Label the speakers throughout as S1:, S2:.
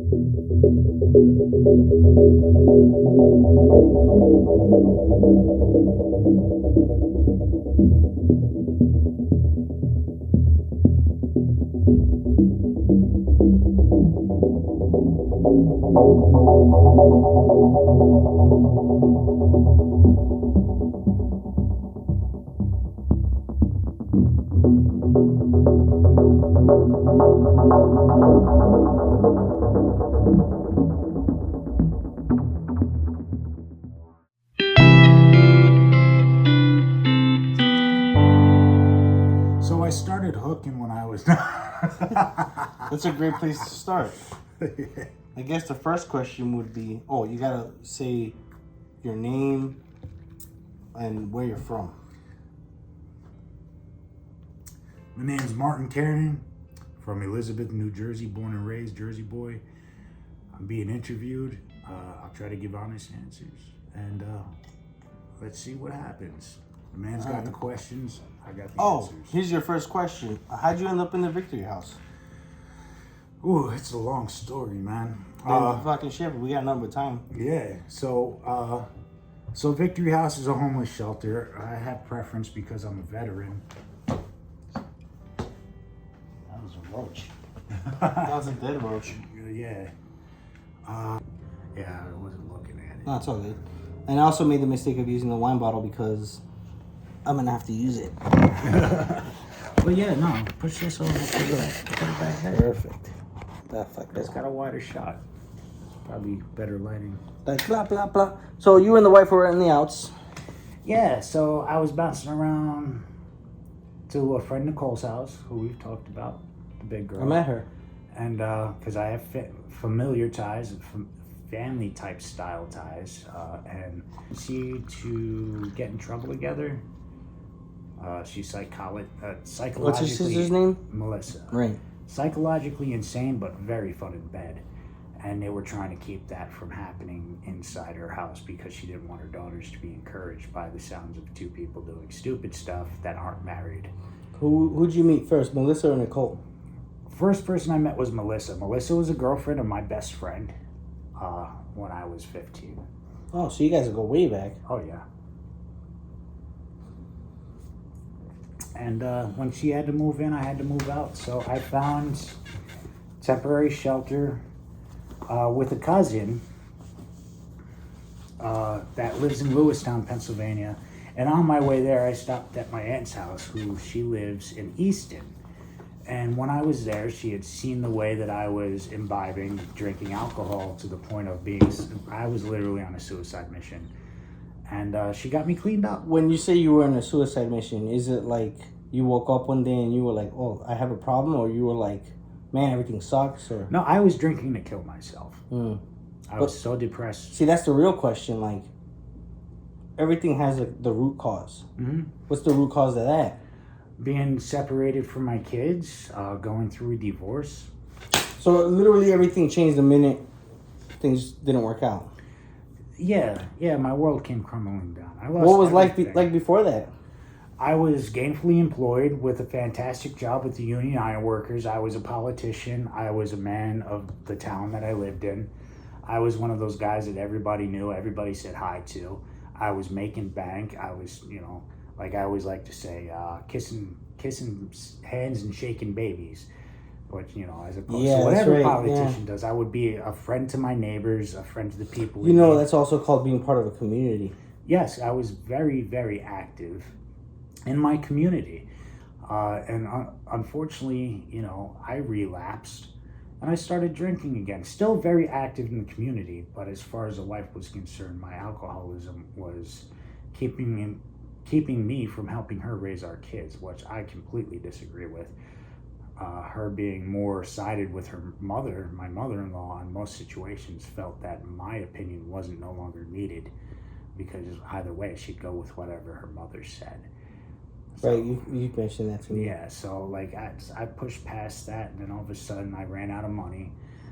S1: So I started hooking when I was.
S2: That's a great place to start. I guess the first question would be, you gotta say your name and where you're from.
S1: My name's Martin Kiernan, from Elizabeth, New Jersey, born and raised Jersey boy. I'm being interviewed. I'll try to give honest answers, and let's see what happens. The man's got the questions. I got the answers.
S2: Here's your first question. How'd you end up in the Victory House?
S1: Ooh, it's a long story, man.
S2: Fucking shit, but we got nothing but time.
S1: Yeah, so Victory House is a homeless shelter. I have preference because I'm a veteran.
S2: That was a roach. That was a dead roach.
S1: Yeah. Yeah, I wasn't looking at it.
S2: No, it's all good. And I also made the mistake of using the wine bottle because I'm gonna have to use it.
S1: But yeah, no, push this over, put it back there.
S2: Perfect.
S1: It's got a wider shot. It's probably better lighting.
S2: Like blah blah blah. So you and the wife were in the outs.
S1: Yeah, so I was bouncing around to a friend Nicole's house, who we've talked about, the big girl.
S2: I met her.
S1: And because I have familiar ties, family type style ties, and she to get in trouble together. She's psychologically.
S2: What's your sister's name?
S1: Melissa.
S2: Right.
S1: Psychologically insane, but very fun in bed. And they were trying to keep that from happening inside her house because she didn't want her daughters to be encouraged by the sounds of two people doing stupid stuff that aren't married.
S2: Who'd you meet first, Melissa or Nicole?
S1: First person I met was Melissa. Melissa was a girlfriend of my best friend when I was 15.
S2: Oh, so you guys go way back.
S1: Oh, yeah. And when she had to move in, I had to move out. So I found temporary shelter with a cousin that lives in Lewistown, Pennsylvania. And on my way there, I stopped at my aunt's house, she lives in Easton. And when I was there, she had seen the way that I was imbibing, drinking alcohol to the point of I was literally on a suicide mission. And she got me cleaned up.
S2: When you say you were on a suicide mission, is it like you woke up one day and you were like, oh, I have a problem? Or you were like, man, everything sucks? Or
S1: no, I was drinking to kill myself. I was so depressed.
S2: See, that's the real question. Like, everything has the root cause. Mm-hmm. What's the root cause of that?
S1: Being separated from my kids, going through a divorce.
S2: So literally everything changed the minute things didn't work out.
S1: Yeah, my world came crumbling down.
S2: What was life like before that?
S1: I was gainfully employed with a fantastic job with the Union Iron Workers. I was a politician. I was a man of the town that I lived in. I was one of those guys that everybody knew, everybody said hi to. I was making bank. I was, like I always like to say, kissing hands and shaking babies. But, as opposed to what every politician does. I would be a friend to my neighbors, a friend to the people.
S2: That's also called being part of a community.
S1: Yes, I was very, very active in my community. And unfortunately, I relapsed and I started drinking again. Still very active in the community, but as far as the life was concerned, my alcoholism was keeping me from helping her raise our kids, which I completely disagree with. Her being more sided with her mother, my mother-in-law, in most situations felt that my opinion wasn't no longer needed because either way she'd go with whatever her mother said. So,
S2: right, you mentioned that to me.
S1: Yeah, so I pushed past that, and then all of a sudden I ran out of money.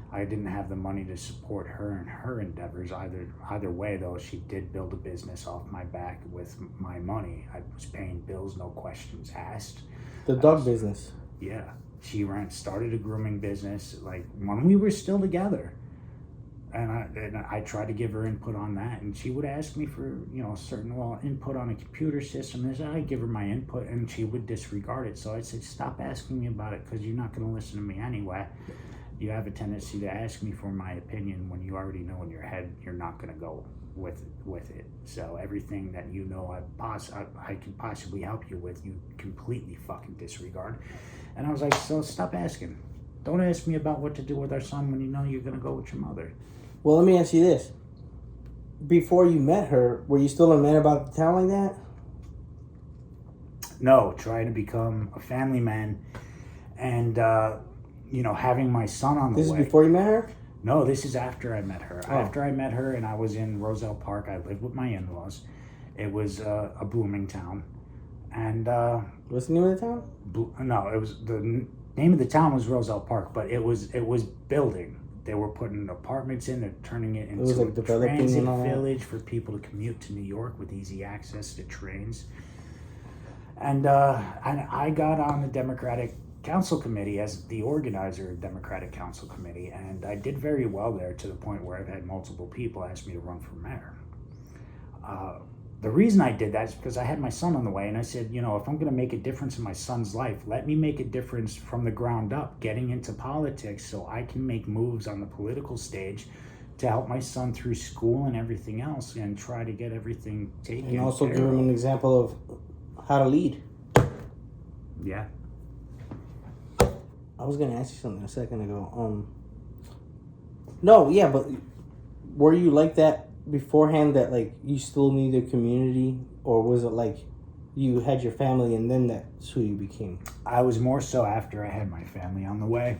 S1: I didn't have the money to support her and her endeavors either way, though. She did build a business off my back with my money. I was paying bills, no questions asked.
S2: The dog business.
S1: Yeah. She started a grooming business when we were still together. And I tried to give her input on that, and she would ask me for, certain input on a computer system. And I'd give her my input, and she would disregard it. So I said, stop asking me about it, because you're not going to listen to me anyway. You have a tendency to ask me for my opinion when you already know in your head you're not going to go with it. So everything that I could possibly help you with, you completely fucking disregard. And I was like, so stop asking. Don't ask me about what to do with our son when you know you're going to go with your mother.
S2: Well, let me ask you this. Before you met her, were you still a man about the town like that?
S1: No, trying to become a family man and, having my son on the way.
S2: This is before you met her?
S1: No, this is after I met her.
S2: Oh.
S1: After I met her and I was in Roselle Park, I lived with my in-laws. It was a booming town. And...
S2: what's the name of the town?
S1: No, it was... The name of the town was Roselle Park, but it was building. They were putting apartments in. They're turning it into
S2: like
S1: a transit village for people to commute to New York with easy access to trains. And I got on the Democratic Council Committee as the organizer of Democratic Council Committee, and I did very well there, to the point where I've had multiple people ask me to run for mayor. The reason I did that is because I had my son on the way, and I said, if I'm going to make a difference in my son's life, let me make a difference from the ground up, getting into politics so I can make moves on the political stage to help my son through school and everything else, and try to get everything taken.
S2: And also give him an example of how to lead.
S1: Yeah.
S2: I was going to ask you something a second ago. No, yeah, but were you like that beforehand, that like you still needed community, or was it like you had your family and then that's who you became?
S1: I was more so after I had my family on the way,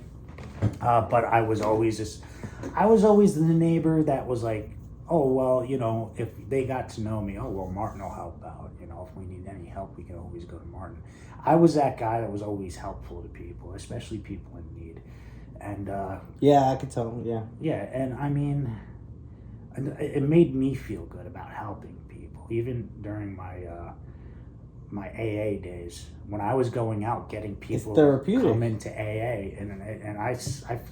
S1: but I was always the neighbor that was like, oh well, if they got to know me, oh well, Martin will help out. If we need any help, we can always go to Martin. I was that guy that was always helpful to people, especially people in need. And
S2: yeah, I could tell.
S1: Yeah, and I mean, it made me feel good about helping people, even during my AA days, when I was going out getting people to come into AA, and I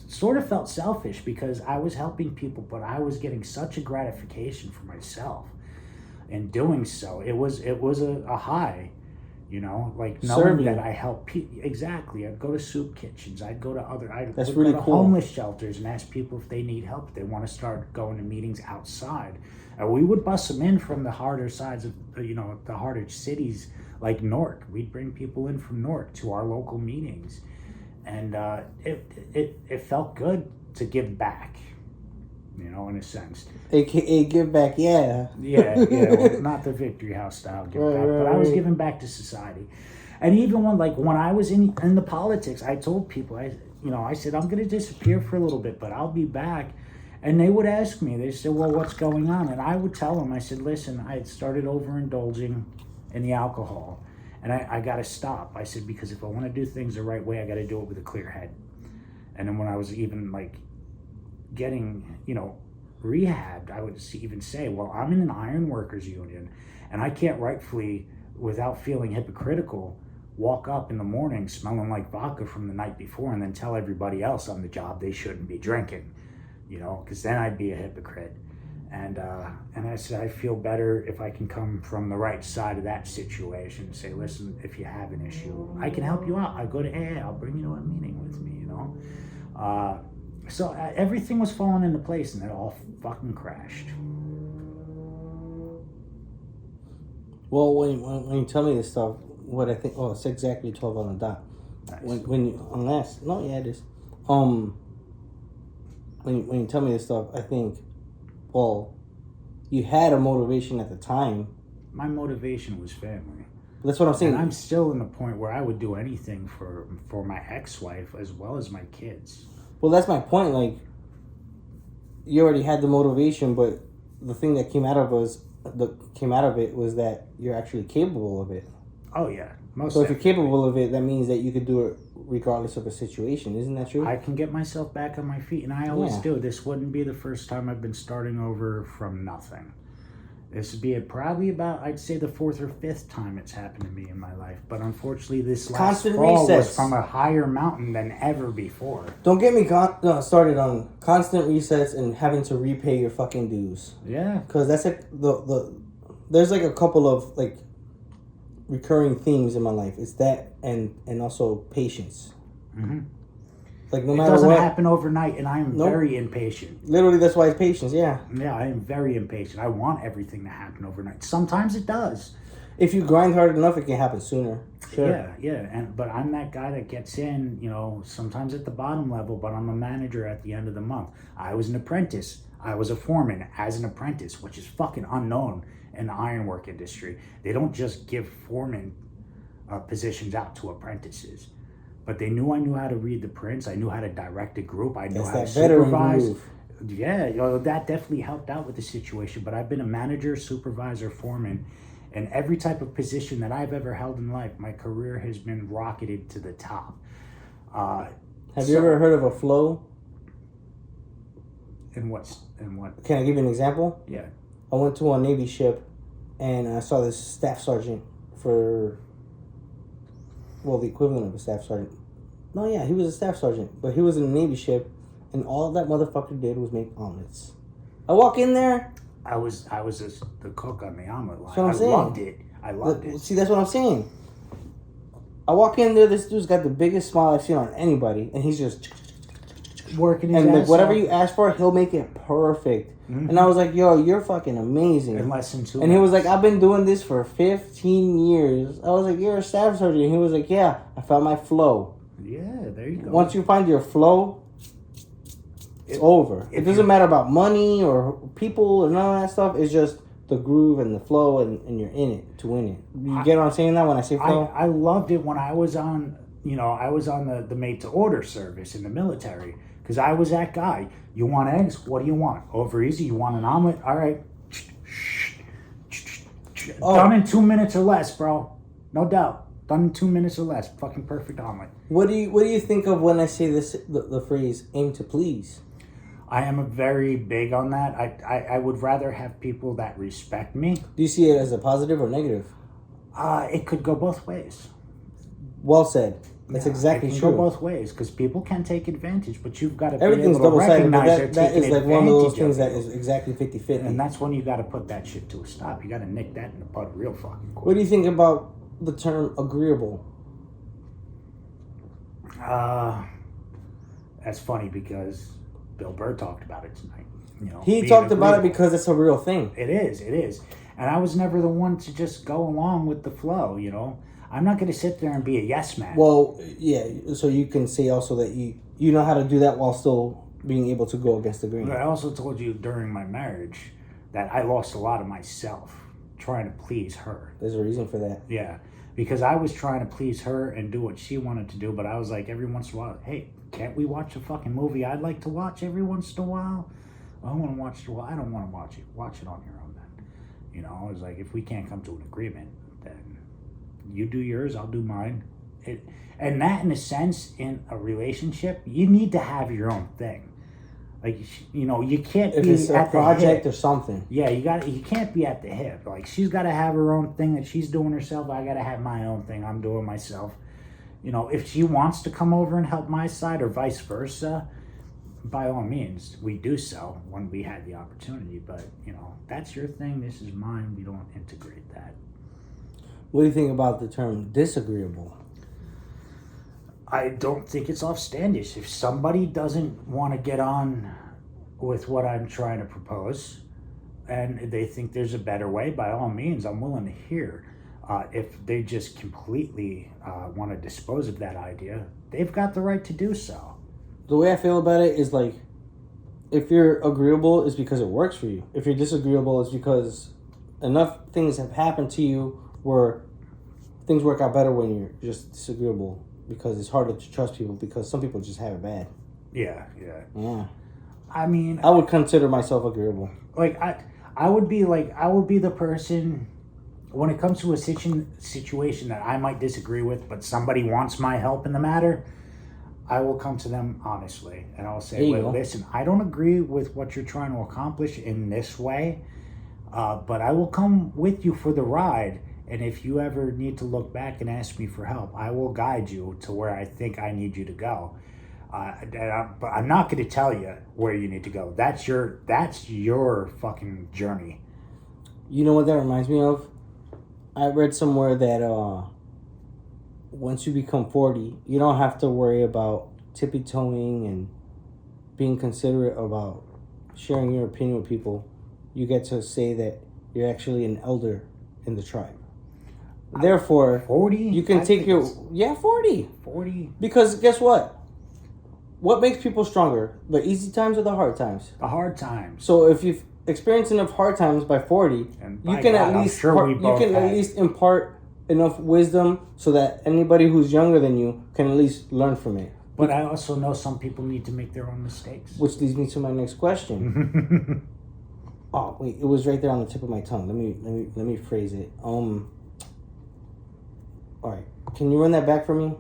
S1: sort of felt selfish because I was helping people, but I was getting such a gratification for myself in doing so. It was a high, like knowing that I help people. Exactly. I'd go to soup kitchens. I'd go to
S2: That's really
S1: go to
S2: cool.
S1: homeless shelters and ask people if they need help, if they want to start going to meetings outside. We would bus them in from the harder sides of, the harder cities like Newark. We'd bring people in from Newark to our local meetings. And it felt good to give back, in a sense.
S2: AKA give back, yeah.
S1: Yeah, well, not the Victory House style give back, but I was giving back to society. And even when I was in the politics, I told people, I said, I'm going to disappear for a little bit, but I'll be back. And they would ask me, they said, well, what's going on? And I would tell them, I said, listen, I had started overindulging in the alcohol, and I got to stop. I said, because if I want to do things the right way, I got to do it with a clear head. And then when I was even getting, rehabbed, I would even say, well, I'm in an iron workers union, and I can't rightfully, without feeling hypocritical, walk up in the morning smelling like vodka from the night before and then tell everybody else on the job they shouldn't be drinking, because then I'd be a hypocrite. And I said, I feel better if I can come from the right side of that situation and say, listen, if you have an issue, I can help you out. I go to AA, I'll bring you to a meeting with me, So everything was falling into place, and it all fucking crashed.
S2: Well, when you tell me this stuff, what I think, it's exactly 12 on the dot.
S1: Nice.
S2: It is. When you tell me this stuff, I think, well, you had a motivation at the time.
S1: My motivation was family.
S2: That's what I'm saying.
S1: And I'm still in the point where I would do anything for my ex-wife as well as my kids.
S2: Well, that's my point. Like, you already had the motivation, but the thing that came out of it was that you're actually capable of it.
S1: Oh yeah,
S2: So if you're capable of it, that means that you could do it regardless of a situation. Isn't that true?
S1: I can get myself back on my feet, and I always do. This wouldn't be the first time I've been starting over from nothing. This would be probably about, I'd say, the fourth or fifth time it's happened to me in my life. But unfortunately, this last
S2: Constant
S1: fall
S2: resets.
S1: was from a higher mountain than ever before.
S2: Don't get me started on constant resets and having to repay your fucking dues.
S1: Yeah.
S2: Because that's like there's like a couple of like recurring themes in my life. It's that and also patience.
S1: Mm-hmm.
S2: Like no
S1: It
S2: matter
S1: doesn't
S2: what,
S1: happen overnight, and I am very impatient.
S2: Literally, that's why it's patience. Yeah.
S1: Yeah, I am very impatient. I want everything to happen overnight. Sometimes it does.
S2: If you grind hard enough, it can happen sooner. Sure.
S1: Yeah. But I'm that guy that gets in, sometimes at the bottom level, but I'm a manager at the end of the month. I was an apprentice. I was a foreman as an apprentice, which is fucking unknown in the ironwork industry. They don't just give foreman positions out to apprentices. But they knew I knew how to read the prints. I knew how to direct a group. I knew how to supervise. Yeah, that definitely helped out with the situation. But I've been a manager, supervisor, foreman, and every type of position that I've ever held in life, my career has been rocketed to the top.
S2: Have you ever heard of a flow?
S1: In what?
S2: Can I give you an example?
S1: Yeah.
S2: I went to a Navy ship, and I saw this staff sergeant for... Well, the equivalent of a staff sergeant. No, yeah, he was a staff sergeant, but he was in a Navy ship, and all that motherfucker did was make omelets. I walk in there.
S1: I was the cook on the omelet line.
S2: That's what I'm saying.
S1: I loved it.
S2: See, that's what I'm saying. I walk in there. This dude's got the biggest smile I've seen on anybody, and he's just
S1: working his
S2: and
S1: ass
S2: like whatever
S1: off.
S2: you ask for, he'll make it perfect. Mm-hmm. And I was like, "Yo, you're fucking amazing."
S1: In less than 2
S2: And he was like, "I've been doing this for 15 years." I was like, "You're a staff sergeant." And he was like, "Yeah, I found my flow."
S1: Yeah, there you go.
S2: Once you find your flow, it's over. It doesn't matter about money or people and none of that stuff. It's just the groove and the flow, and you're in it to win it. You get what I'm saying now when I say flow?
S1: I loved it when I was on, the made to order service in the military, because I was that guy. You want eggs? What do you want? Over easy. You want an omelet? All right. Done in 2 minutes or less, bro. No doubt. Done in 2 minutes or less. Fucking perfect omelet.
S2: What do you think of when I say this the phrase "aim to please"?
S1: I am very big on that. I would rather have people that respect me.
S2: Do you see it as a positive or negative?
S1: It could go both ways.
S2: Well said. That's exactly
S1: true. It
S2: true.
S1: can go both ways, because people can take advantage, but you've got to be
S2: Everything's
S1: able to
S2: double-sided, but
S1: recognize
S2: that is like one of those things that
S1: it.
S2: is exactly 50-50.
S1: And that's when you got to put that shit to a stop. You got to nick that in the bud real fucking quick.
S2: What do you think about the term agreeable?
S1: That's funny because Bill Burr talked about it tonight.
S2: He talked about it because it's a real thing.
S1: It is. And I was never the one to just go along with the flow, I'm not going to sit there and be a yes man.
S2: Well, yeah, so you can say also that you know how to do that while still being able to go against the grain.
S1: But I also told you during my marriage that I lost a lot of myself trying to please her.
S2: There's a reason for that.
S1: Yeah, because I was trying to please her and do what she wanted to do, but I was like, every once in a while, hey, can't we watch a fucking movie I'd like to watch every once in a while? I want to watch it. Well, I don't want to watch it. Watch it on your own then. I was like, if we can't come to an agreement, then you do yours, I'll do mine. And that, in a sense, in a relationship, you need to have your own thing. Like, you can't
S2: if
S1: be
S2: it's a
S1: at the
S2: project
S1: hip.
S2: or something.
S1: Yeah, you can't be at the hip. Like, she's got to have her own thing that she's doing herself. I got to have my own thing I'm doing myself. If she wants to come over and help my side or vice versa, by all means, we do so when we had the opportunity. But, that's your thing. This is mine. We don't integrate that.
S2: What do you think about the term disagreeable?
S1: I don't think it's offstandish. If somebody doesn't want to get on with what I'm trying to propose and they think there's a better way, by all means, I'm willing to hear. If they just completely want to dispose of that idea, they've got the right to do so.
S2: The way I feel about it is like, if you're agreeable, it's because it works for you. If you're disagreeable, it's because enough things have happened to you where things work out better when you're just disagreeable, because it's harder to trust people because some people just have it bad.
S1: Yeah.
S2: I mean, I would consider myself agreeable.
S1: Like I would be the person when it comes to a situation that I might disagree with, but somebody wants my help in the matter. I will come to them honestly, and I'll say, listen, I don't agree with what you're trying to accomplish in this way. But I will come with you for the ride. And if you ever need to look back and ask me for help, I will guide you to where I think I need you to go. But I'm not going to tell you where you need to go. That's your fucking journey.
S2: You know what that reminds me of? I read somewhere that once you become 40, you don't have to worry about tippy-toeing and being considerate about sharing your opinion with people. You get to say that you're actually an elder in the tribe. Therefore,
S1: 40?
S2: You can take your... Yeah, 40.
S1: 40?
S2: Because guess what? What makes people stronger? The easy times or the hard times?
S1: The hard times.
S2: So if you've experienced enough hard times by 40, you can at least impart enough wisdom so that anybody who's younger than you can at least learn from it.
S1: But I also know some people need to make their own mistakes.
S2: Which leads me to my next question. Oh wait, it was right there on the tip of my tongue. Let me phrase it. All right, can you run that back for me?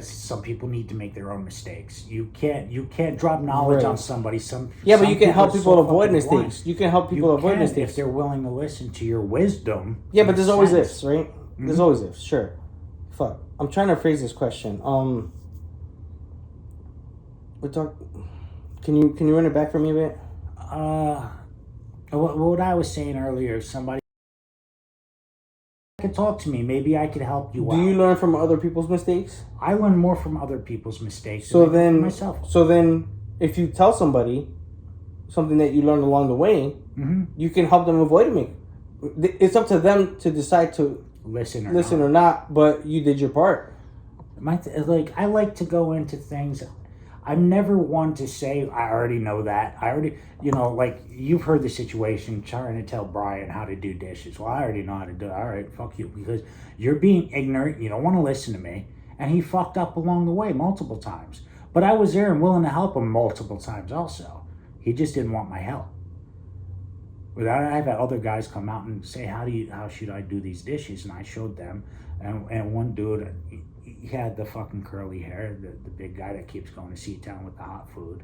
S1: Some people need to make their own mistakes. You can't drop knowledge on somebody.
S2: But you can help people avoid mistakes. You can help people avoid mistakes
S1: if they're willing to listen to your wisdom.
S2: Yeah, but there's always ifs, right? Mm-hmm. There's always ifs. Sure. Fuck. I'm trying to phrase this question. Can you run it back for me a bit?
S1: What I was saying earlier, somebody could talk to me. Maybe I could help you out.
S2: Do you learn from other people's mistakes?
S1: I learn more from other people's mistakes
S2: than
S1: myself.
S2: So then, if you tell somebody something that you learned along the way, you can help them avoid it. It's up to them to decide to listen or not, but you did your part.
S1: I like to go into things. I'm never one to say, I already know that. You've heard the situation trying to tell Brian how to do dishes. Well, I already know how to do it. All right, fuck you. Because you're being ignorant. You don't want to listen to me. And he fucked up along the way multiple times. But I was there and willing to help him multiple times also. He just didn't want my help. But I've had other guys come out and say, how should I do these dishes? And I showed them. And one dude, he had the fucking curly hair, the big guy that keeps going to Seatown with the hot food.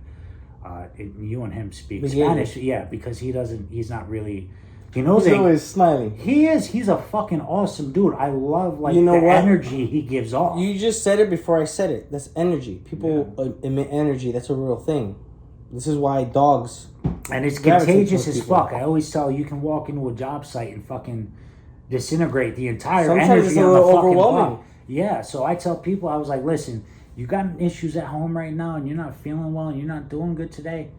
S1: You and him speak Spanish. Yeah, because he's not really... He's
S2: always smiling.
S1: He is. He's a fucking awesome dude. I love energy he gives off.
S2: You just said it before I said it. That's energy. People emit energy. That's a real thing. This is why dogs...
S1: And it's contagious as fuck. I always tell you can walk into a job site and fucking disintegrate the entire energy on the fucking block. Yeah, so I tell people, I was like, listen, you got issues at home right now and you're not feeling well and you're not doing good today.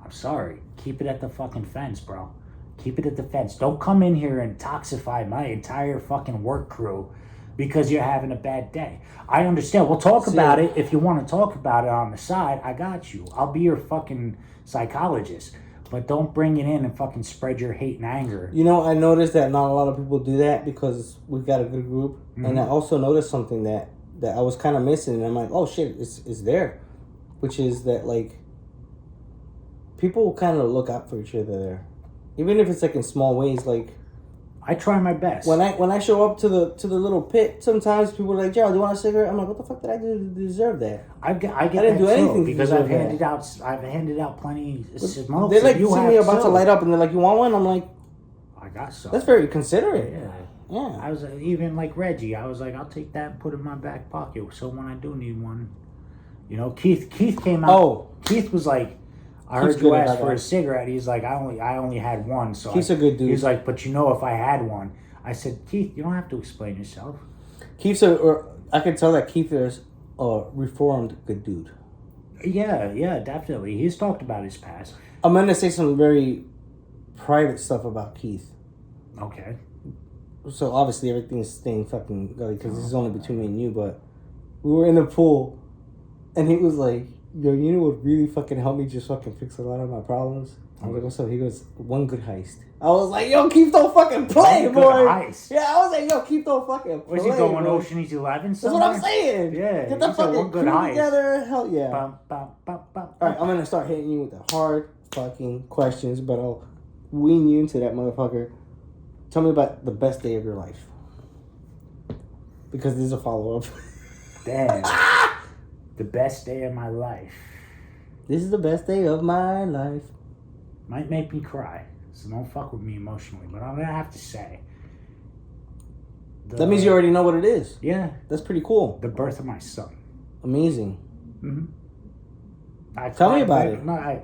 S1: I'm sorry. Keep it at the fucking fence, bro. Keep it at the fence. Don't come in here and toxify my entire fucking work crew because you're having a bad day. I understand. We'll talk about it. If you want to talk about it on the side, I got you. I'll be your fucking psychologist. But don't bring it in and fucking spread your hate and anger.
S2: I noticed that not a lot of people do that because we've got a good group. Mm-hmm. And I also noticed something that I was kind of missing. And I'm like, oh shit, it's there. Which is that, people kind of look out for each other there. Even if it's in small ways,
S1: I try my best.
S2: When I show up to the little pit, sometimes people are like, Gerald, do you want a cigarette? I'm like, what the fuck did I do to deserve that?
S1: I didn't do anything because I've handed out plenty of smokes.
S2: They see me about to light up and they're like, you want one? I'm like,
S1: I got some.
S2: That's very considerate.
S1: Yeah. I was even like Reggie. I was like, I'll take that and put it in my back pocket. So when I do need one, Keith came out. Oh, Keith was like, I heard you ask for a cigarette. He's like, I only had one. So
S2: Keith's a good dude.
S1: He's like, but if I had one, I said, Keith, you don't have to explain yourself.
S2: I can tell that Keith is a reformed good dude.
S1: Yeah, definitely. He's talked about his past.
S2: I'm gonna say some very private stuff about Keith.
S1: Okay.
S2: So obviously everything's staying fucking gully because this is only between me and you. But we were in the pool, and he was like, yo, you know what really fucking helped me just fucking fix a lot of my problems? I was like, what's up? He goes, one good heist. I was like, yo, Keith don't fucking play, boy. Heist. Yeah, I was like, yo, Keep don't fucking play.
S1: Was he going Ocean's 11?
S2: That's what I'm saying.
S1: Yeah.
S2: Get the fucking crew together. Hell yeah. All right, I'm going to start hitting you with the hard fucking questions, but I'll wean you into that motherfucker. Tell me about the best day of your life. Because this is a follow-up.
S1: Damn. The best day of my life.
S2: This is the best day of my life.
S1: Might make me cry. So don't fuck with me emotionally. But I'm gonna have to say,
S2: that means you already know what it is.
S1: Yeah,
S2: that's pretty cool.
S1: The birth of my son.
S2: Amazing.
S1: Mm-hmm.
S2: Tell me about it.
S1: No, I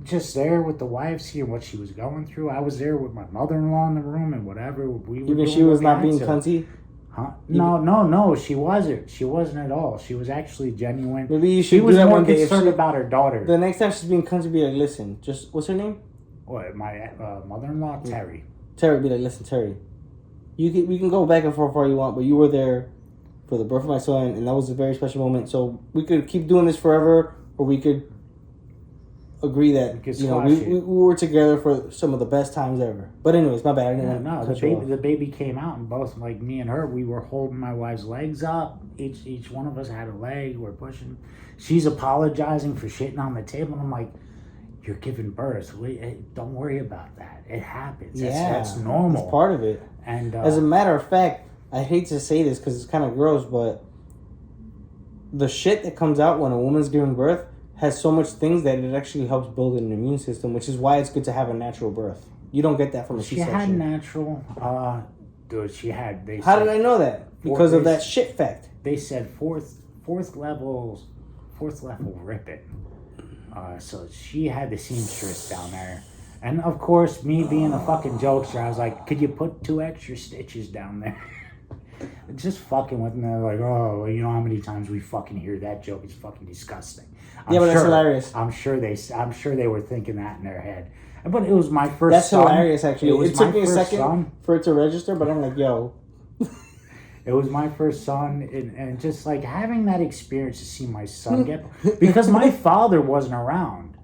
S1: just there with the wife, seeing what she was going through. I was there with my mother-in-law in the room and whatever we were.
S2: Even she was not being cunty.
S1: Huh? No, she wasn't. She wasn't at all. She was actually genuine.
S2: Maybe you should.
S1: She was more concerned about her daughter.
S2: The next time she's being cunty, be like, listen, just what's her name?
S1: What, my mother-in-law, Terry.
S2: Terry, be like, listen, Terry, we can go back and forth all you want, but you were there for the birth of my son, and that was a very special moment. So we could keep doing this forever, or we could agree that we were together for some of the best times ever. But anyways, my bad.
S1: The baby came out, and both like me and her, we were holding my wife's legs up. Each one of us had a leg. We're pushing. She's apologizing for shitting on the table, and I'm like, "You're giving birth. Don't worry about that. It happens. That's normal.
S2: It's part of it." And as a matter of fact, I hate to say this because it's kind of gross, but the shit that comes out when a woman's giving birth has so much things that it actually helps build an immune system, which is why it's good to have a natural birth. You don't get that from a C-section.
S1: She had natural. Dude, she had.
S2: How did I know that? Because of that shit fact.
S1: They said fourth level ripping. So she had the seamstress down there. And of course, me being a fucking jokester, I was like, could you put 2 extra stitches down there? Just fucking with me. They're like, oh, you know how many times we fucking hear that joke? It's fucking disgusting.
S2: That's hilarious.
S1: I'm sure they were thinking that in their head. But it was my first son.
S2: That's hilarious, actually. It took me a second for it to register, but I'm like, yo.
S1: It was my first son, and just like having that experience to see my son get... Because my father wasn't around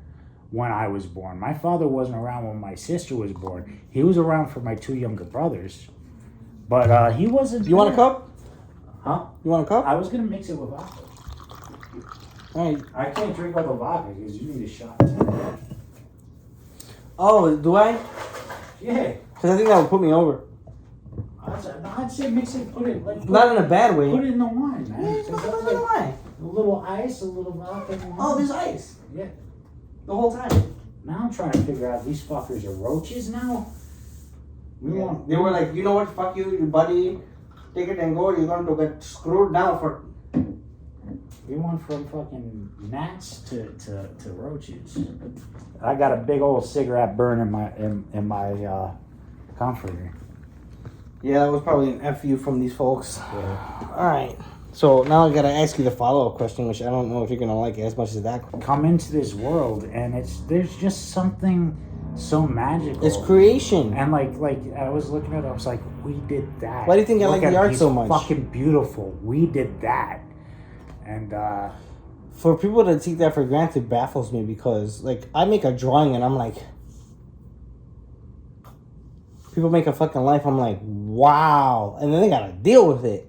S1: when I was born. My father wasn't around when my sister was born. He was around for my 2 younger brothers. But he wasn't...
S2: You want a cup?
S1: Huh?
S2: You want a cup?
S1: I was going to mix it with vodka.
S2: All right.
S1: I can't drink all the vodka because you need a shot.
S2: Oh, do I?
S1: Yeah.
S2: Because I think that would put me over.
S1: I'd say mix it, put it... like.
S2: Not in a bad way.
S1: Put it in the wine, man.
S2: Yeah, put it in the wine.
S1: A little ice, a little vodka.
S2: Oh, there's ice.
S1: Yeah.
S2: The whole time.
S1: Now I'm trying to figure out these fuckers are roaches now.
S2: They were like, you know what? Fuck you, buddy. Take it and go. You're going to get screwed now for.
S1: We went from fucking gnats to roaches. I got a big old cigarette burn in my comforter.
S2: Yeah, that was probably an FU from these folks. Yeah. All right. So now I gotta ask you the follow-up question, which I don't know if you're gonna like it as much as that.
S1: Come into this world, and there's just something so magical.
S2: It's creation.
S1: And like I was looking at it, I was like, we did that.
S2: Why do you think I like the art so much?
S1: Fucking beautiful. We did that. And
S2: for people to take that for granted baffles me, because like I make a drawing and I'm like, people make a fucking life. I'm like, wow, and then they gotta deal with it.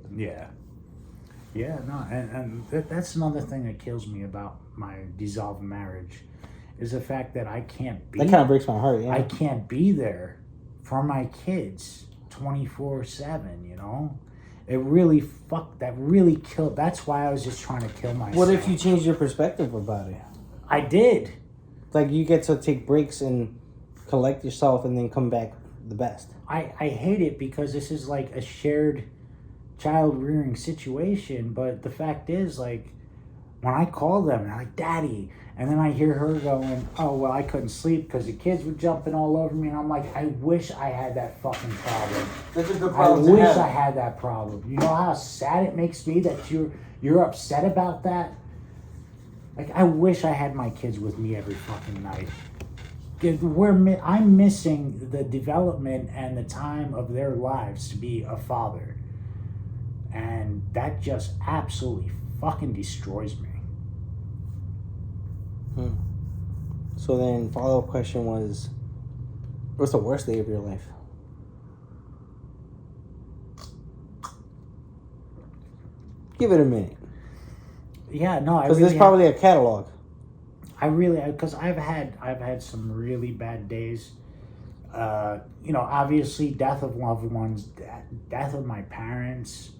S1: Yeah, no, and that's another thing that kills me about my dissolved marriage, is the fact that I can't be.
S2: That kind of breaks my heart. Yeah,
S1: I can't be there for my kids 24/7. You know, it really that really killed. That's why I was just trying to kill myself.
S2: What if you changed your perspective about it?
S1: I did.
S2: Like you get to take breaks and collect yourself, and then come back the best.
S1: I hate it because this is like a shared child rearing situation, but the fact is, like, when I call them and I'm like, Daddy, and then I hear her going, oh, well, I couldn't sleep because the kids were jumping all over me, and I'm like, I wish I had that fucking problem.
S2: That's a good problem.
S1: I wish I had that problem. You know how sad it makes me that you're upset about that? Like, I wish I had my kids with me every fucking night. I'm missing the development and the time of their lives to be a father. And that just absolutely fucking destroys me.
S2: So then follow-up question was, what's the worst day of your life? Give it a minute.
S1: Yeah, no,
S2: because there's probably a catalog.
S1: Because I've had some really bad days. Obviously death of loved ones, death of my parents.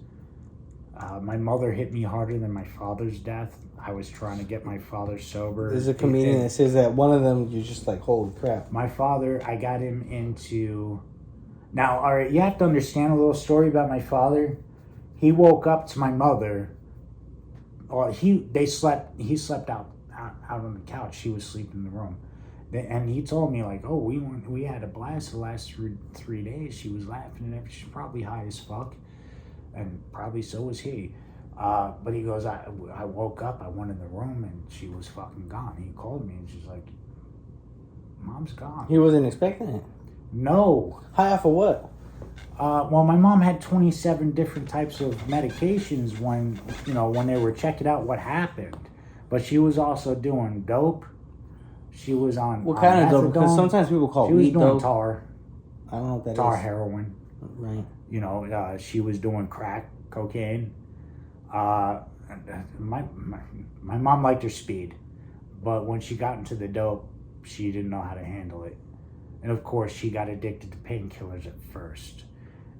S1: My mother hit me harder than my father's death. I was trying to get my father sober.
S2: There's a comedian that says that one of them, you're just like, holy crap.
S1: My father, I got him into... Now, all right, you have to understand a little story about my father. He woke up to my mother. Well, he slept out on the couch. She was sleeping in the room. And he told me, like, oh, we had a blast the last 3 days. She was laughing and everything. She's probably high as fuck. And probably so was he. But he goes, I woke up, I went in the room, and she was fucking gone. He called me, and she's like, Mom's gone.
S2: He wasn't expecting it?
S1: No.
S2: High off of what?
S1: Well, my mom had 27 different types of medications when they were checking out what happened. But she was also doing dope. She was on
S2: what kind of dope? Because sometimes people call weed dope.
S1: She was doing tar.
S2: I don't know what that
S1: tar,
S2: is.
S1: heroin.
S2: Right.
S1: She was doing crack, cocaine. My mom liked her speed, but when she got into the dope, she didn't know how to handle it. And of course, she got addicted to painkillers at first.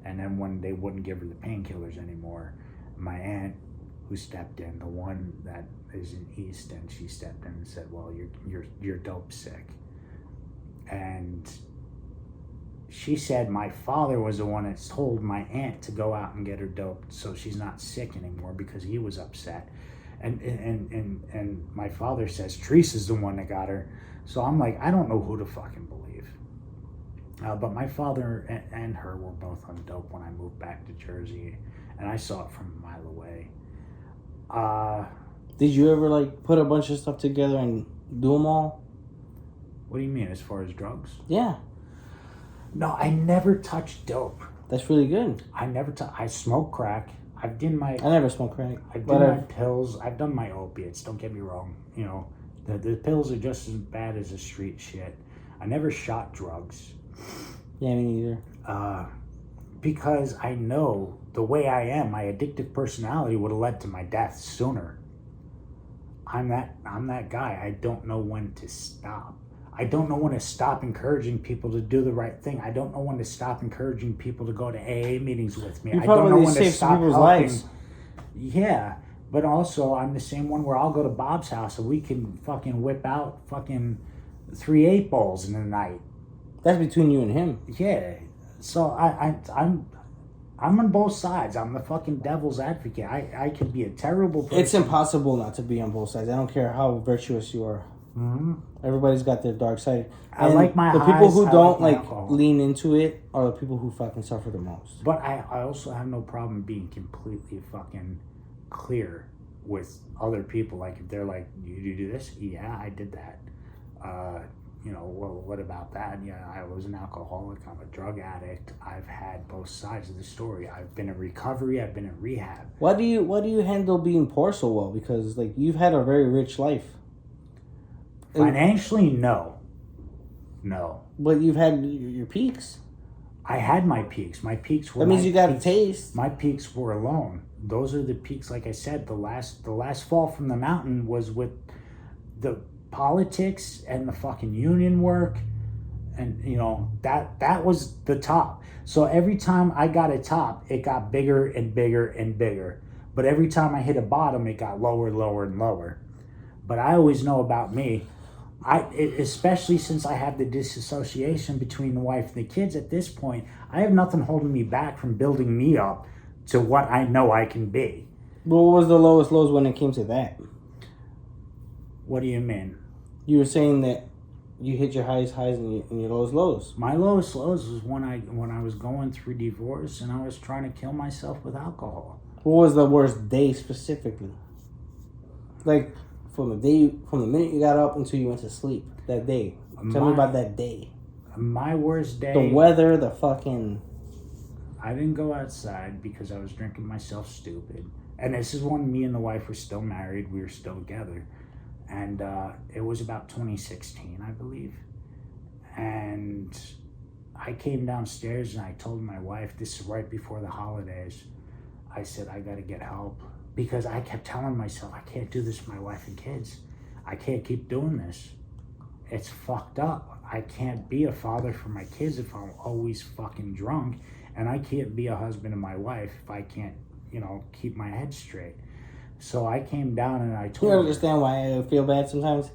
S1: And then when they wouldn't give her the painkillers anymore, my aunt, who stepped in, the one that is in East End, she stepped in and said, well, you're dope sick. And she said my father was the one that told my aunt to go out and get her dope so she's not sick anymore because he was upset. And my father says Teresa's the one that got her. So I'm like, I don't know who to fucking believe. But my father and her were both on dope when I moved back to Jersey, and I saw it from a mile away.
S2: Did you ever put a bunch of stuff together and do them all?
S1: What do you mean, as far as drugs?
S2: Yeah.
S1: No, I never touched dope.
S2: That's really good.
S1: I smoked crack. I
S2: never smoked crack.
S1: I did my pills. I've done my opiates. Don't get me wrong. The pills are just as bad as the street shit. I never shot drugs.
S2: Yeah, me neither.
S1: Because I know the way I am, my addictive personality would have led to my death sooner. I'm that guy. I don't know when to stop. I don't know when to stop encouraging people to do the right thing. I don't know when to stop encouraging people to go to AA meetings with me. I don't know when to stop helping. Lives. Yeah, but also I'm the same one where I'll go to Bob's house and we can fucking whip out fucking 3 8-balls in the night.
S2: That's between you and him.
S1: Yeah. So I'm on both sides. I'm the fucking devil's advocate. I could be a terrible person.
S2: It's impossible not to be on both sides. I don't care how virtuous you are.
S1: Mm-hmm.
S2: Everybody's got their dark side.
S1: I like my
S2: the
S1: highs,
S2: people who don't
S1: lean
S2: into it are the people who fucking suffer the most.
S1: But I also have no problem being completely fucking clear with other people. Like if they're like, you do this? Yeah, I did that. Well, what about that? Yeah, I was an alcoholic. I'm a drug addict. I've had both sides of the story. I've been in recovery. I've been in rehab.
S2: Why do you handle being poor so well? Because you've had a very rich life.
S1: Financially, no.
S2: But you've had your peaks.
S1: I had my peaks. My peaks were.
S2: That means you got a taste.
S1: My peaks were alone. Those are the peaks. Like I said, the last fall from the mountain was with the politics and the fucking union work, and that was the top. So every time I got a top, it got bigger and bigger and bigger. But every time I hit a bottom, it got lower, lower, and lower. But I always know about me. Especially since I have the disassociation between the wife and the kids at this point, I have nothing holding me back from building me up to what I know I can be.
S2: But what was the lowest lows when it came to that?
S1: What do you mean?
S2: You were saying that you hit your highest highs and your lowest lows.
S1: My lowest lows was when I was going through divorce and I was trying to kill myself with alcohol.
S2: What was the worst day specifically? From the minute you got up until you went to sleep, that day. Tell me about that day.
S1: My worst day.
S2: The weather, the fucking...
S1: I didn't go outside because I was drinking myself stupid. And this is when me and the wife were still married. We were still together. And it was about 2016, I believe. And I came downstairs and I told my wife, this is right before the holidays, I said, I got to get help. Because I kept telling myself, I can't do this with my wife and kids. I can't keep doing this. It's fucked up. I can't be a father for my kids if I'm always fucking drunk. And I can't be a husband to my wife if I can't keep my head straight. So I came down and I
S2: You
S1: told her.
S2: understand why I feel bad sometimes?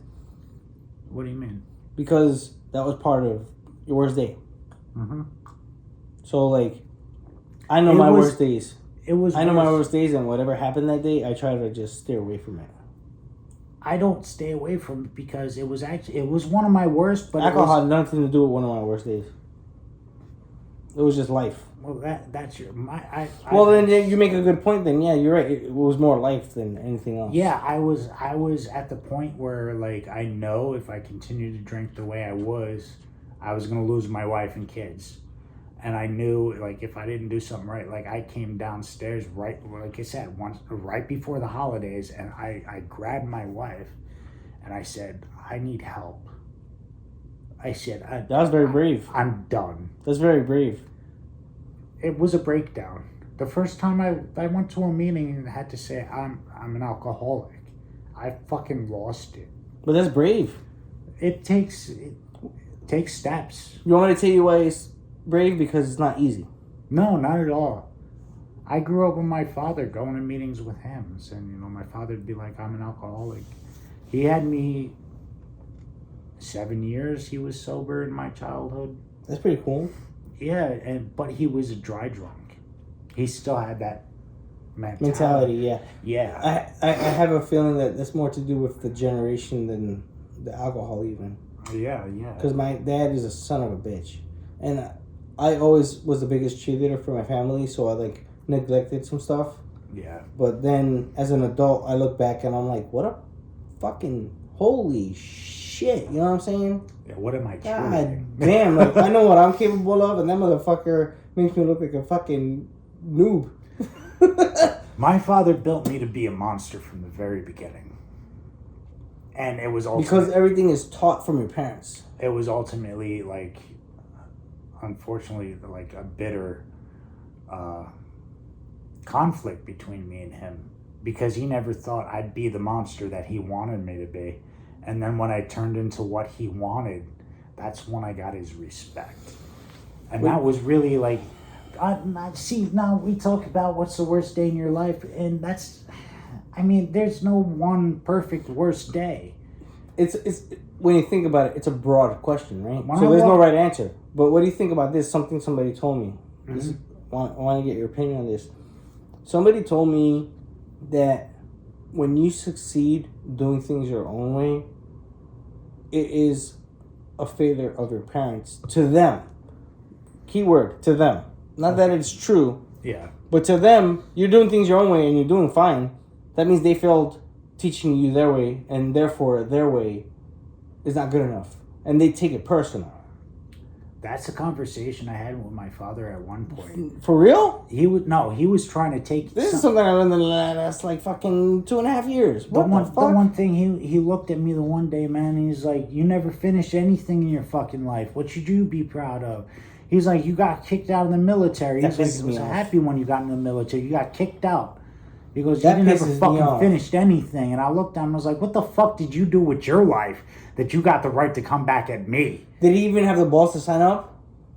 S1: What do you mean?
S2: Because that was part of your worst day.
S1: Mm-hmm.
S2: So, like, I know my worst days. I know my worst days, and whatever happened that day, I try to just steer away from it.
S1: I don't stay away from it because it was one of my worst. But
S2: alcohol had nothing to do with one of my worst days. It was just life.
S1: Well, that's your
S2: then you make a good point. Then yeah, you're right. It was more life than anything else.
S1: Yeah, I was at the point where like I know if I continued to drink the way I was gonna lose my wife and kids. And I knew, like, if I didn't do something right, like, I came downstairs like I said, right before the holidays, and I grabbed my wife, and I said, I need help. I said,
S2: that was very brave.
S1: I'm done.
S2: That's very brave.
S1: It was a breakdown. The first time I went to a meeting and had to say, I'm an alcoholic. I fucking lost it.
S2: But that's brave.
S1: It takes steps.
S2: You want me to tell you why it's brave? Because it's not easy.
S1: No, not at all. I grew up with my father, going to meetings with him, and my father would be like, I'm an alcoholic. He had me 7 years. He was sober in my childhood.
S2: That's pretty cool.
S1: Yeah, but he was a dry drunk. He still had that
S2: mentality. Yeah.
S1: Yeah.
S2: I have a feeling that that's more to do with the generation than the alcohol even.
S1: Yeah.
S2: Because my dad is a son of a bitch, and I always was the biggest cheerleader for my family, so I like neglected some stuff.
S1: Yeah.
S2: But then as an adult, I look back and I'm like, what a fucking holy shit, you know what I'm saying?
S1: Yeah, what am I
S2: God
S1: doing?
S2: damn, like I know what I'm capable of, and that motherfucker makes me look like a fucking noob.
S1: My father built me to be a monster from the very beginning. And it was
S2: because everything is taught from your parents.
S1: It was ultimately like, unfortunately, like a bitter conflict between me and him, because he never thought I'd be the monster that he wanted me to be. And then when I turned into what he wanted, that's when I got his respect. And that was really like, see, now we talk about what's the worst day in your life, and there's no one perfect worst day.
S2: It's when you think about it, it's a broad question, right? So there's no right answer. But what do you think about this? Something somebody told me. Mm-hmm. I want to get your opinion on this. Somebody told me that when you succeed doing things your own way, it is a failure of your parents to them. Keyword, to them. Not that it's true.
S1: Yeah.
S2: But to them, you're doing things your own way and you're doing fine. That means they failed teaching you their way, and therefore their way is not good enough. And they take it personal.
S1: That's a conversation I had with my father at one point.
S2: For real?
S1: He was trying to take...
S2: This is something I learned in the last like fucking 2.5 years. What the fuck?
S1: The one thing, he looked at me the one day, man, and he's like, you never finished anything in your fucking life. What should you be proud of? He's like, you got kicked out of the military. He's like, I was happy when you got in the military. You got kicked out. He goes, you didn't ever fucking finished anything. And I looked at him and was like, what the fuck did you do with your life that you got the right to come back at me?
S2: Did he even have the balls to sign up?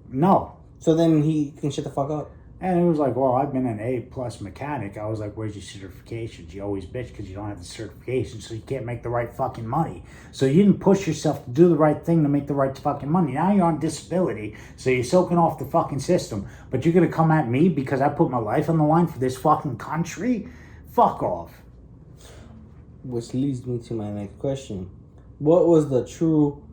S1: No.
S2: So then he can shut the fuck up.
S1: And it was like, well, I've been an A+ mechanic. I was like, where's your certifications? You always bitch because you don't have the certifications, so you can't make the right fucking money. So you didn't push yourself to do the right thing to make the right fucking money. Now you're on disability, so you're soaking off the fucking system. But you're going to come at me because I put my life on the line for this fucking country? Fuck off.
S2: Which leads me to my next question. What was the true,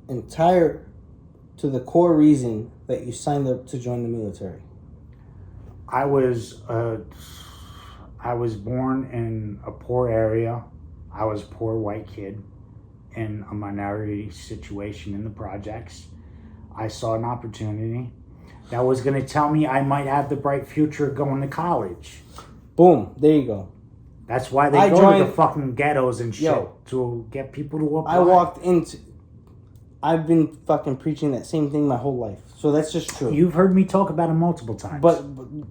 S2: to the core reason that you signed up to join the military?
S1: I was born in a poor area. I was a poor white kid in a minority situation in the projects. I saw an opportunity that was going to tell me I might have the bright future going to college.
S2: Boom, there you go.
S1: That's why they go to the fucking ghettos and shit, to get people to apply.
S2: I've been fucking preaching that same thing my whole life. So that's just true.
S1: You've heard me talk about it multiple times.
S2: But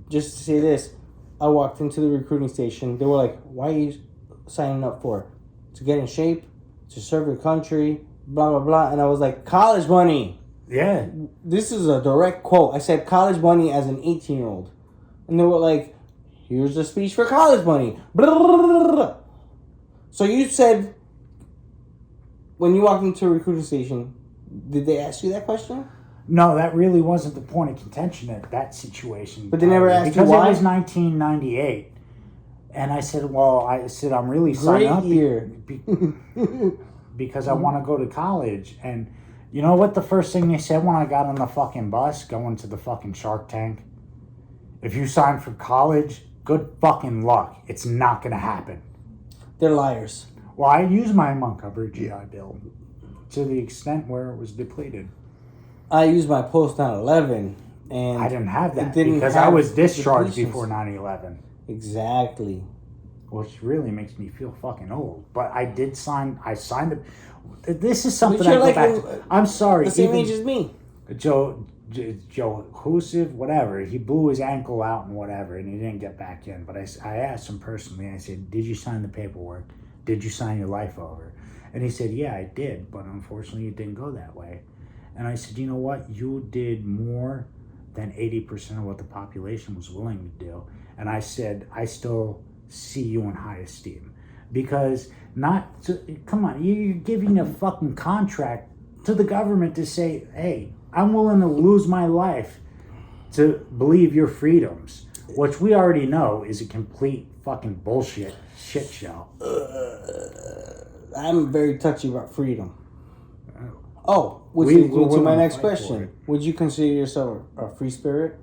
S2: just to say this, I walked into the recruiting station. They were like, why are you signing up for? To get in shape, to serve your country, blah, blah, blah. And I was like, college money.
S1: Yeah.
S2: This is a direct quote. I said college money as an 18-year-old. And they were like, Here's the speech for college money. So you said when you walked into a recruiting station, did they ask you that question?
S1: No, that really wasn't the point of contention at that situation.
S2: But they never asked you why?
S1: Because it was 1998. And I said, I'm really signing up because I want to go to college. And you know what the first thing they said when I got on the fucking bus going to the fucking Shark Tank? If you sign for college, good fucking luck. It's not going to happen.
S2: They're liars.
S1: Well, I used my Montgomery GI Bill to the extent where it was depleted.
S2: I used my post 9/11, and
S1: I didn't have that because I was discharged before 9/11.
S2: Exactly.
S1: Which really makes me feel fucking old. But I did sign. I signed it. This is something
S2: I
S1: go back to. I'm sorry.
S2: The same age as me.
S1: Joe Husiv, whatever. He blew his ankle out and whatever, and he didn't get back in. But I asked him personally. I said, "Did you sign the paperwork? Did you sign your life over?" And he said, "Yeah, I did, but unfortunately, it didn't go that way." And I said, "You know what? You did more than 80% of what the population was willing to do." And I said, "I still see you in high esteem because come on, you're giving a fucking contract to the government to say, hey, I'm willing to lose my life to believe your freedoms," which we already know is a complete fucking bullshit shit show.
S2: I'm very touchy about freedom. Oh, which leads me to my next question. Would you consider yourself a free spirit?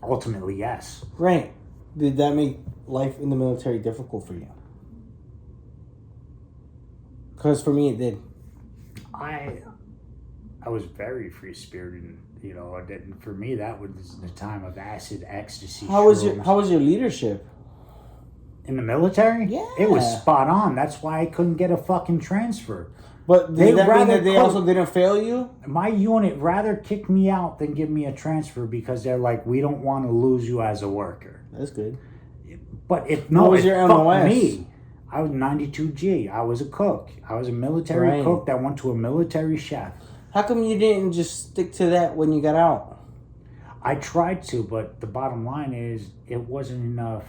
S1: Ultimately, yes.
S2: Right. Did that make life in the military difficult for you? Because for me, it did.
S1: I was very free spirited, you know. And for me, that was the time of acid, ecstasy.
S2: How was your leadership
S1: in the military?
S2: Yeah,
S1: it was spot on. That's why I couldn't get a fucking transfer.
S2: But did that mean that they also didn't fail you?
S1: My unit rather kicked me out than give me a transfer because they're like, we don't want to lose you as a worker.
S2: That's good.
S1: But
S2: what was your MOS?
S1: Me. I was 92G. I was a cook. I was a military cook that went to a military chef.
S2: How come you didn't just stick to that when you got out?
S1: I tried to, but the bottom line is it wasn't enough.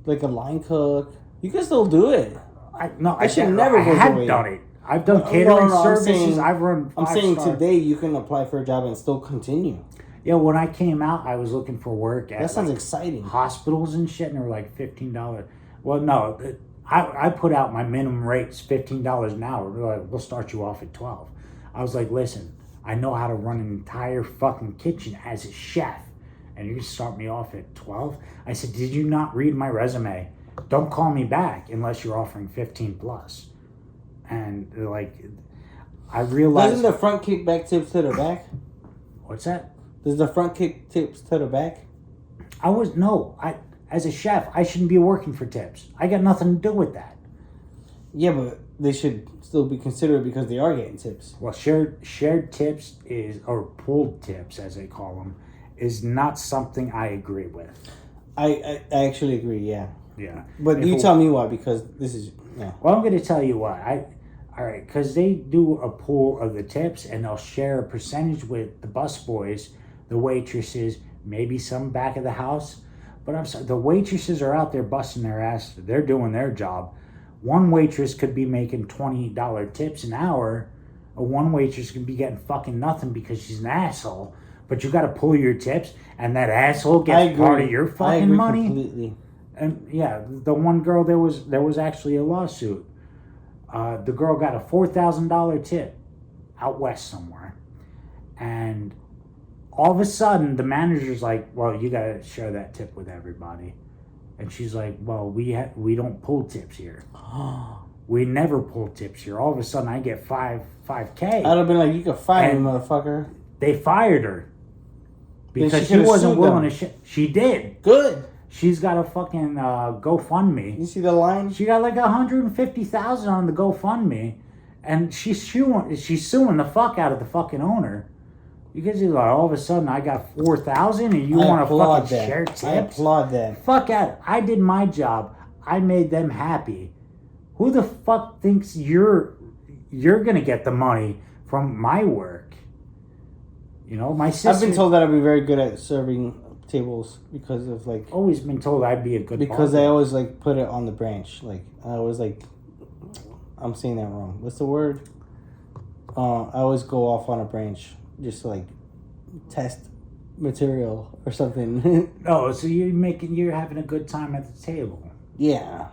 S2: Like a line cook, you can still do it.
S1: I should never. I have done it. I've done catering services. I've run.
S2: I'm saying today you can apply for a job and still continue.
S1: Yeah, when I came out, I was looking for work at
S2: that sounds exciting.
S1: Hospitals and shit, and they were like $15. Well, no, I put out my minimum rates $15 an hour. They're like, we'll start you off at $12. I was like, listen, I know how to run an entire fucking kitchen as a chef, and you're gonna start me off at $12? I said, did you not read my resume? Don't call me back unless you're offering 15 plus. And they're like, I realized.
S2: Doesn't the front kick back tips to the back?
S1: What's that?
S2: Does the front kick tips to the back?
S1: As a chef, I shouldn't be working for tips. I got nothing to do with that.
S2: Yeah, but they should still be considered because they are getting tips.
S1: Well, shared tips or pooled tips, as they call them, is not something I agree with.
S2: I actually agree, yeah.
S1: Yeah.
S2: But you tell me why, because this is... Yeah.
S1: Well, I'm going to tell you why. All right, because they do a pool of the tips, and they'll share a percentage with the busboys, the waitresses, maybe some back of the house. But I'm sorry, the waitresses are out there busting their ass. They're doing their job. One waitress could be making $20 tips an hour. Or one waitress could be getting fucking nothing because she's an asshole. But you got to pull your tips, and that asshole gets part of your fucking money.
S2: Completely.
S1: And yeah, the one girl, there was actually a lawsuit. The girl got a $4,000 tip out west somewhere, and all of a sudden the manager's like, well, you got to share that tip with everybody. And she's like, well, we don't pull tips here. We never pull tips here. All of a sudden I get $5K.
S2: I'd have been like, you can fire me, motherfucker.
S1: They fired her because she wasn't willing to she did.
S2: Good.
S1: She's got a fucking GoFundMe.
S2: You see the line?
S1: She got like $150,000 on the GoFundMe, and she's suing the fuck out of the fucking owner. Because like, all of a sudden I got $4,000 and you want to fucking share tips?
S2: I applaud that.
S1: Fuck out. I did my job. I made them happy. Who the fuck thinks you're gonna get the money from my work? You know, my sister.
S2: I've been told that I'd be very good at serving tables because of like.
S1: Always been told I'd be a good.
S2: Because
S1: bartender.
S2: I always like put it on the branch. Like I always like. I'm saying that wrong. What's the word? I always go off on a branch just to like test material or something.
S1: Oh, so you're having a good time at the table.
S2: Yeah.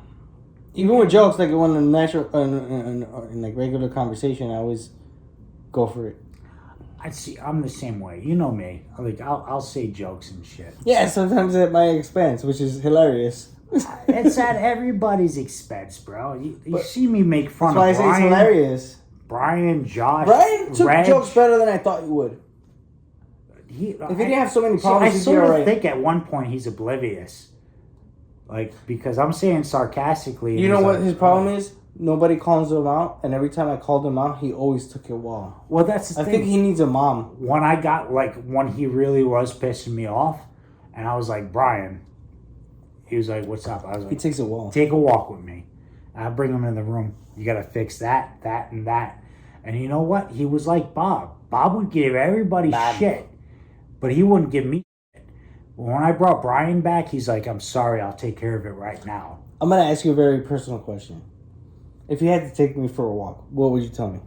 S2: Even with jokes, like when in natural, in like regular conversation, I always go for it.
S1: I'm the same way. You know me. Like I'll say jokes and shit.
S2: Yeah, sometimes at my expense, which is hilarious.
S1: It's at everybody's expense, bro. You see me make fun
S2: That's
S1: of
S2: why I say
S1: Brian.
S2: it's hilarious.
S1: Brian, Josh,
S2: Brian took
S1: Reg.
S2: jokes better than I thought you would. If he didn't have so many problems,
S1: I
S2: he'd be
S1: sort of
S2: alright.
S1: think at one point he's oblivious. Like, because I'm saying sarcastically. and
S2: You know
S1: he's
S2: what
S1: like,
S2: his problem is? Nobody calls him out, and every time I called him out, he always took it well.
S1: Well, that's the
S2: I
S1: thing.
S2: think he needs a mom.
S1: When he really was pissing me off, and I was like, Brian, he was like, what's up? I was like,
S2: He takes it well.
S1: take a walk with me. And I bring him in the room. You got to fix that, that, and that. And you know what? He was like Bob. Bob would give everybody shit, but he wouldn't give me shit. When I brought Brian back, he's like, I'm sorry, I'll take care of it right now.
S2: I'm going to ask you a very personal question. If you had to take me for a walk, what would you tell me?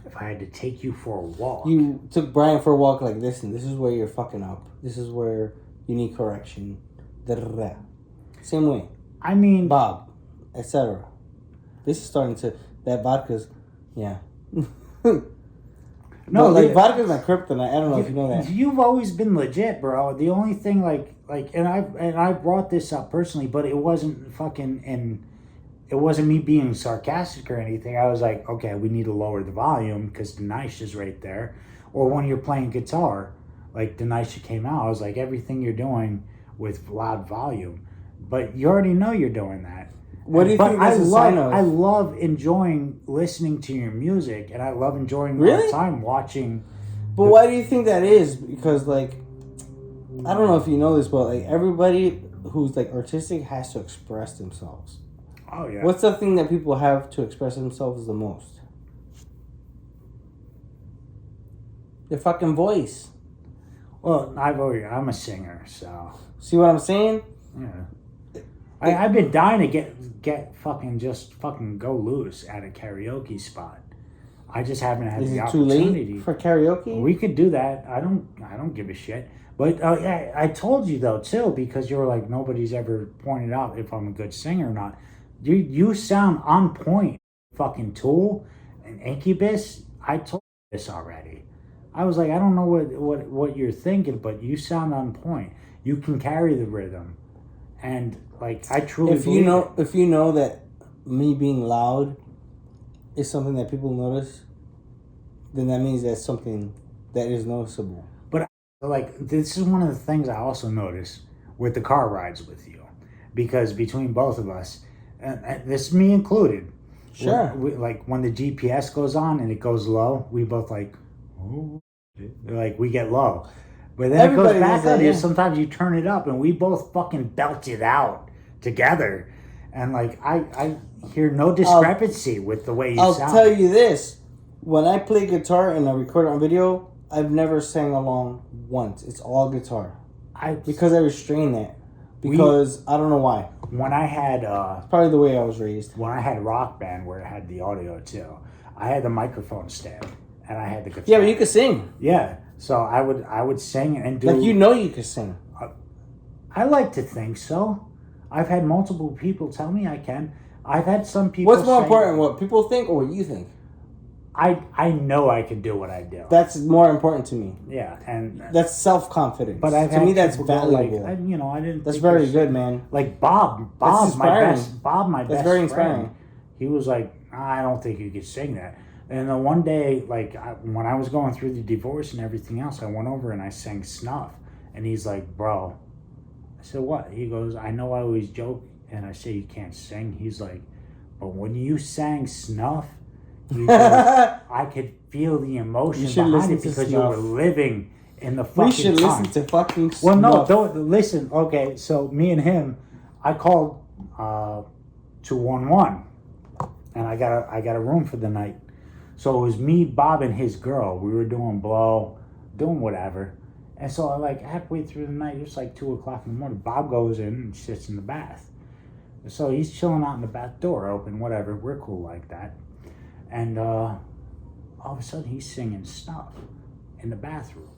S1: If I had to take you for a walk.
S2: You took Brian for a walk like this, and this is where you're fucking up. This is where you need correction. Da-da-da. Same way.
S1: I mean,
S2: Bob, etc. This is starting to... That vodka's... Yeah.
S1: No,
S2: like vodka's my kryptonite. I don't know if you know that.
S1: You've always been legit, bro. The only thing, and I brought this up personally, but it wasn't it wasn't me being sarcastic or anything. I was like, okay, we need to lower the volume because Denisha's right there. Or when you're playing guitar, like Denisha came out, I was like, everything you're doing with loud volume, but you already know you're doing that.
S2: What do you think that's a sign of?
S1: I love enjoying listening to your music, and I love enjoying all the time watching.
S2: But why do you think that is? Because, like, I don't know if you know this, but, like, everybody who's, like, artistic has to express themselves.
S1: Oh, yeah.
S2: What's the thing that people have to express themselves the most? Their fucking voice.
S1: Well, I'm a singer, so.
S2: See what I'm saying?
S1: Yeah. I've been dying to get fucking go loose at a karaoke spot. I just haven't had the opportunity.
S2: Is it too late for karaoke?
S1: We could do that. I don't give a shit. But I told you though too, because you were like, nobody's ever pointed out if I'm a good singer or not. You sound on point. Fucking Tool and Incubus. I told you this already. I was like, I don't know what you're thinking, but you sound on point. You can carry the rhythm. And like I truly believe
S2: if you know that me being loud is something that people notice, then that means that's something that is noticeable.
S1: But like this is one of the things I also notice with the car rides with you, because between both of us, and this me included,
S2: sure,
S1: like when the GPS goes on and it goes low, we both like, oh, like we get low. But then everybody it goes back on you. Sometimes you turn it up, and we both fucking belt it out together. And like I hear no discrepancy with the way you sound.
S2: I'll tell you this: when I play guitar and I record it on video, I've never sang along once. It's all guitar. Because I restrain that. Because I don't know why.
S1: When I had
S2: it's probably the way I was raised.
S1: When I had Rock Band, where it had the audio too, I had the microphone stand and I had the guitar.
S2: Yeah, but you could sing.
S1: Yeah. So I would sing and do...
S2: Like, you know you could sing.
S1: I like to think so. I've had multiple people tell me I can. I've had some people
S2: What's more important, what people think or what you think?
S1: I know I can do what I do.
S2: That's more important to me.
S1: Yeah, and...
S2: That's self-confidence.
S1: But to
S2: me, that's valuable.
S1: Like, I didn't...
S2: That's very good, man.
S1: Like Bob, my best
S2: That's very inspiring.
S1: Friend, he was like, I don't think you could sing that. And then one day, like, when I was going through the divorce and everything else, I went over and I sang Snuff. And he's like, bro. I said, what? He goes, I know I always joke and I say you can't sing. He's like, but when you sang Snuff, he goes, I could feel the emotion behind it because you were living in the fucking
S2: We should
S1: time.
S2: listen to fucking Snuff.
S1: Well, no, don't listen. Okay, so me and him, I called 211 and I got a room for the night. So it was me, Bob, and his girl. We were doing blow, doing whatever. And so like halfway through the night, it's like 2 o'clock in the morning. Bob goes in and sits in the bath. So he's chilling out in the bath, door open, whatever. We're cool like that. And all of a sudden, he's singing stuff in the bathroom.